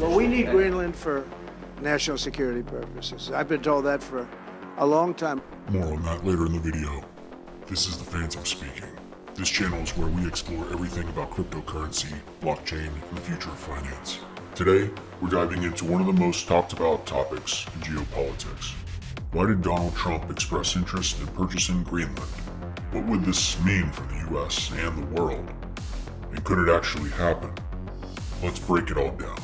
Well, we need Greenland for national security purposes. I've been told that for a long time. More on that later in the video. This is The Phantom speaking. This channel is where we explore everything about cryptocurrency, blockchain, and the future of finance. Today, we're diving into one of the most talked about topics in geopolitics. Why did Donald Trump express interest in purchasing Greenland? What would this mean for the US and the world? And could it actually happen? Let's break it all down.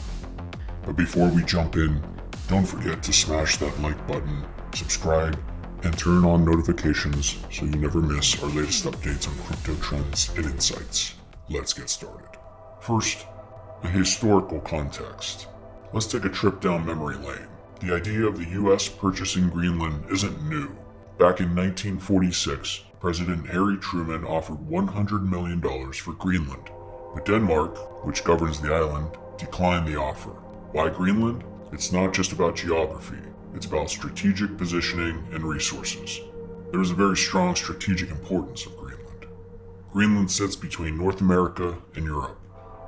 But before we jump in, don't forget to smash that like button, subscribe, and turn on notifications so you never miss our latest updates on crypto trends and insights. Let's get started. First, a historical context. Let's take a trip down memory lane. The idea of the US purchasing Greenland isn't new. Back in 1946, President Harry Truman offered $100 million for Greenland, but Denmark, which governs the island, declined the offer. Why Greenland? It's not just about geography, it's about strategic positioning and resources. There is a very strong strategic importance of Greenland. Greenland sits between North America and Europe,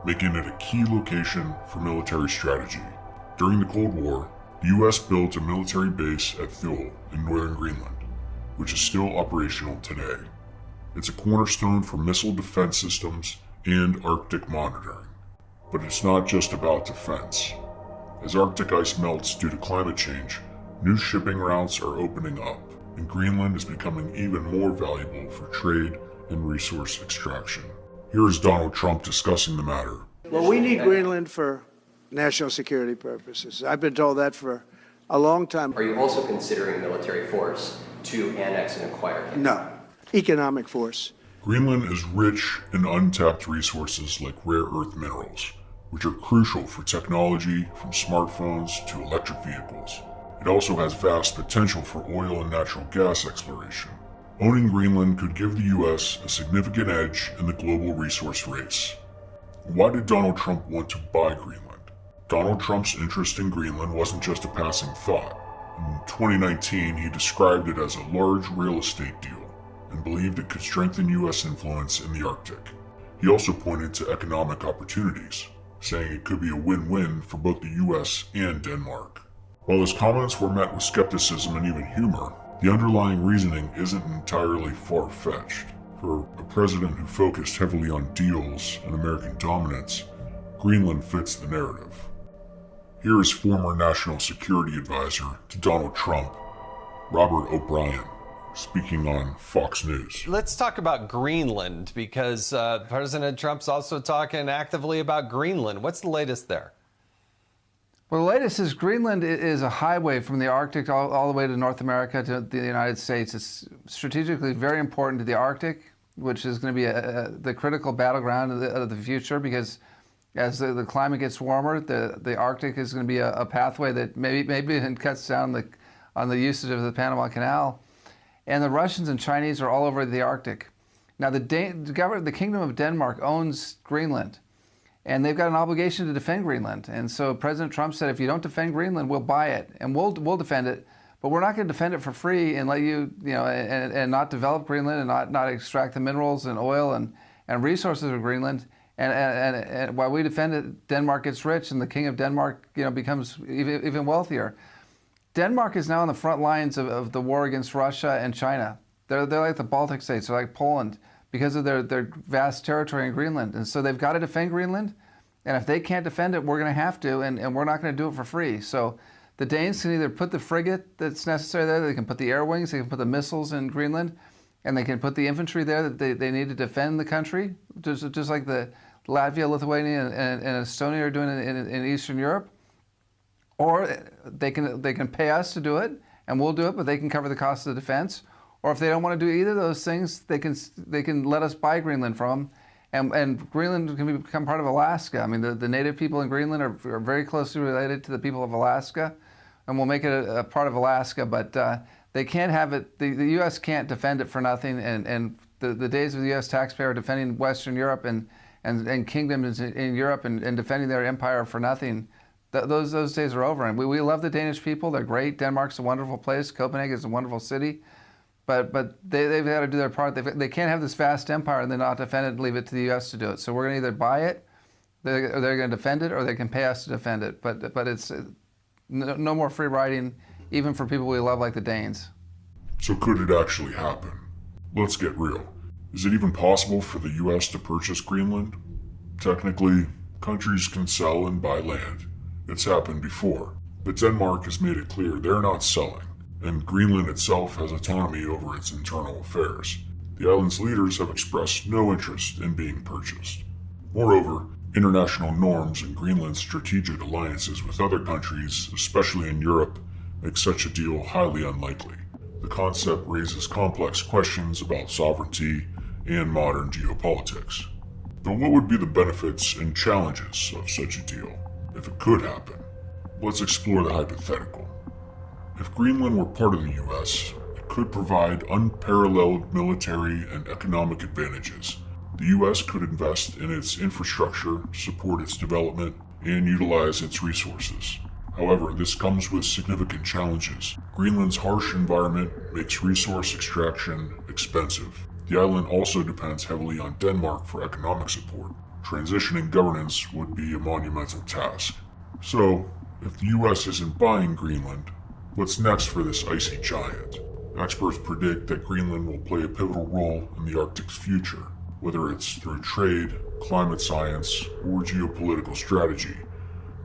making it a key location for military strategy. During the Cold War, the US built a military base at Thule in northern Greenland, which is still operational today. It's a cornerstone for missile defense systems and Arctic monitoring. But it's not just about defense. As Arctic ice melts due to climate change, new shipping routes are opening up, and Greenland is becoming even more valuable for trade and resource extraction. Here is Donald Trump discussing the matter. Well, we need Greenland for national security purposes. I've been told that for a long time. Are you also considering military force to annex and acquire it? No. Economic force. Greenland is rich in untapped resources like rare earth minerals, which are crucial for technology from smartphones to electric vehicles. It also has vast potential for oil and natural gas exploration. Owning Greenland could give the US a significant edge in the global resource race. Why did Donald Trump want to buy Greenland? Donald Trump's interest in Greenland wasn't just a passing thought. In 2019, he described it as a large real estate deal and believed it could strengthen US influence in the Arctic. He also pointed to economic opportunities, saying it could be a win-win for both the US and Denmark. While his comments were met with skepticism and even humor, the underlying reasoning isn't entirely far-fetched. For a president who focused heavily on deals and American dominance, Greenland fits the narrative. Here is former National Security Advisor to Donald Trump, Robert O'Brien, speaking on Fox News. Let's talk about Greenland, because President Trump's also talking actively about Greenland. What's the latest there? Well, the latest is Greenland is a highway from the Arctic all the way to North America to the United States. It's strategically very important to the Arctic, which is going to be the critical battleground of the future, because as the climate gets warmer, the Arctic is going to be a pathway that maybe it cuts down on the usage of the Panama Canal. And the Russians and Chinese are all over the Arctic. Now, the Kingdom of Denmark owns Greenland, and they've got an obligation to defend Greenland. And so President Trump said, if you don't defend Greenland, we'll buy it, and we'll defend it, but we're not going to defend it for free and let you, and not develop Greenland and not extract the minerals and oil and resources of Greenland. And while we defend it, Denmark gets rich, and the King of Denmark, becomes even wealthier. Denmark is now on the front lines of the war against Russia and China. They're like the Baltic states, they're like Poland, because of their vast territory in Greenland. And so they've got to defend Greenland, and if they can't defend it, we're going to have to, and we're not going to do it for free. So the Danes can either put the frigate that's necessary there, they can put the air wings, they can put the missiles in Greenland, and they can put the infantry there that they need to defend the country, just like the Latvia, Lithuania, and Estonia are doing in Eastern Europe. Or they can pay us to do it, and we'll do it, but they can cover the cost of the defense. Or if they don't want to do either of those things, they can let us buy Greenland from them, and Greenland can become part of Alaska. I mean, the native people in Greenland are very closely related to the people of Alaska, and we'll make it a part of Alaska. But they can't have it. The U.S. can't defend it for nothing, and the days of the U.S. taxpayer defending Western Europe and kingdoms in Europe and defending their empire for nothing, those days are over. And we love the Danish people. They're great. Denmark's a wonderful place. Copenhagen is a wonderful city. But they've got to do their part. They can't have this vast empire and then not defend it and leave it to the U.S. to do it. So we're going to either buy it They're going to defend it, or they can pay us to defend it. But it's no more free riding, even for people we love like the Danes. So could it actually happen? Let's get real. Is it even possible for the US to purchase Greenland? Technically, countries can sell and buy land. It's happened before. But Denmark has made it clear they're not selling, and Greenland itself has autonomy over its internal affairs. The island's leaders have expressed no interest in being purchased. Moreover, international norms and Greenland's strategic alliances with other countries, especially in Europe, make such a deal highly unlikely. The concept raises complex questions about sovereignty and modern geopolitics. But what would be the benefits and challenges of such a deal, if it could happen? Let's explore the hypothetical. If Greenland were part of the US, it could provide unparalleled military and economic advantages. The US could invest in its infrastructure, support its development, and utilize its resources. However, this comes with significant challenges. Greenland's harsh environment makes resource extraction expensive. The island also depends heavily on Denmark for economic support. Transitioning governance would be a monumental task. So, if the US isn't buying Greenland, what's next for this icy giant? Experts predict that Greenland will play a pivotal role in the Arctic's future, whether it's through trade, climate science, or geopolitical strategy.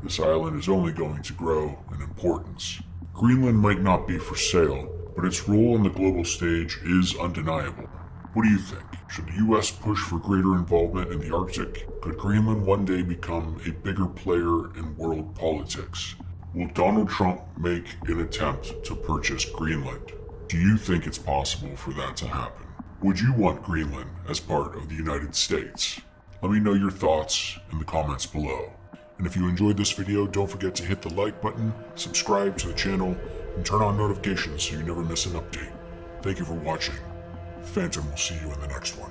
This island is only going to grow in importance. Greenland might not be for sale, but its role on the global stage is undeniable. What do you think? Should the US push for greater involvement in the Arctic? Could Greenland one day become a bigger player in world politics? Will Donald Trump make an attempt to purchase Greenland? Do you think it's possible for that to happen? Would you want Greenland as part of the United States? Let me know your thoughts in the comments below. And if you enjoyed this video, don't forget to hit the like button, subscribe to the channel, and turn on notifications so you never miss an update. Thank you for watching. Phantom will see you in the next one.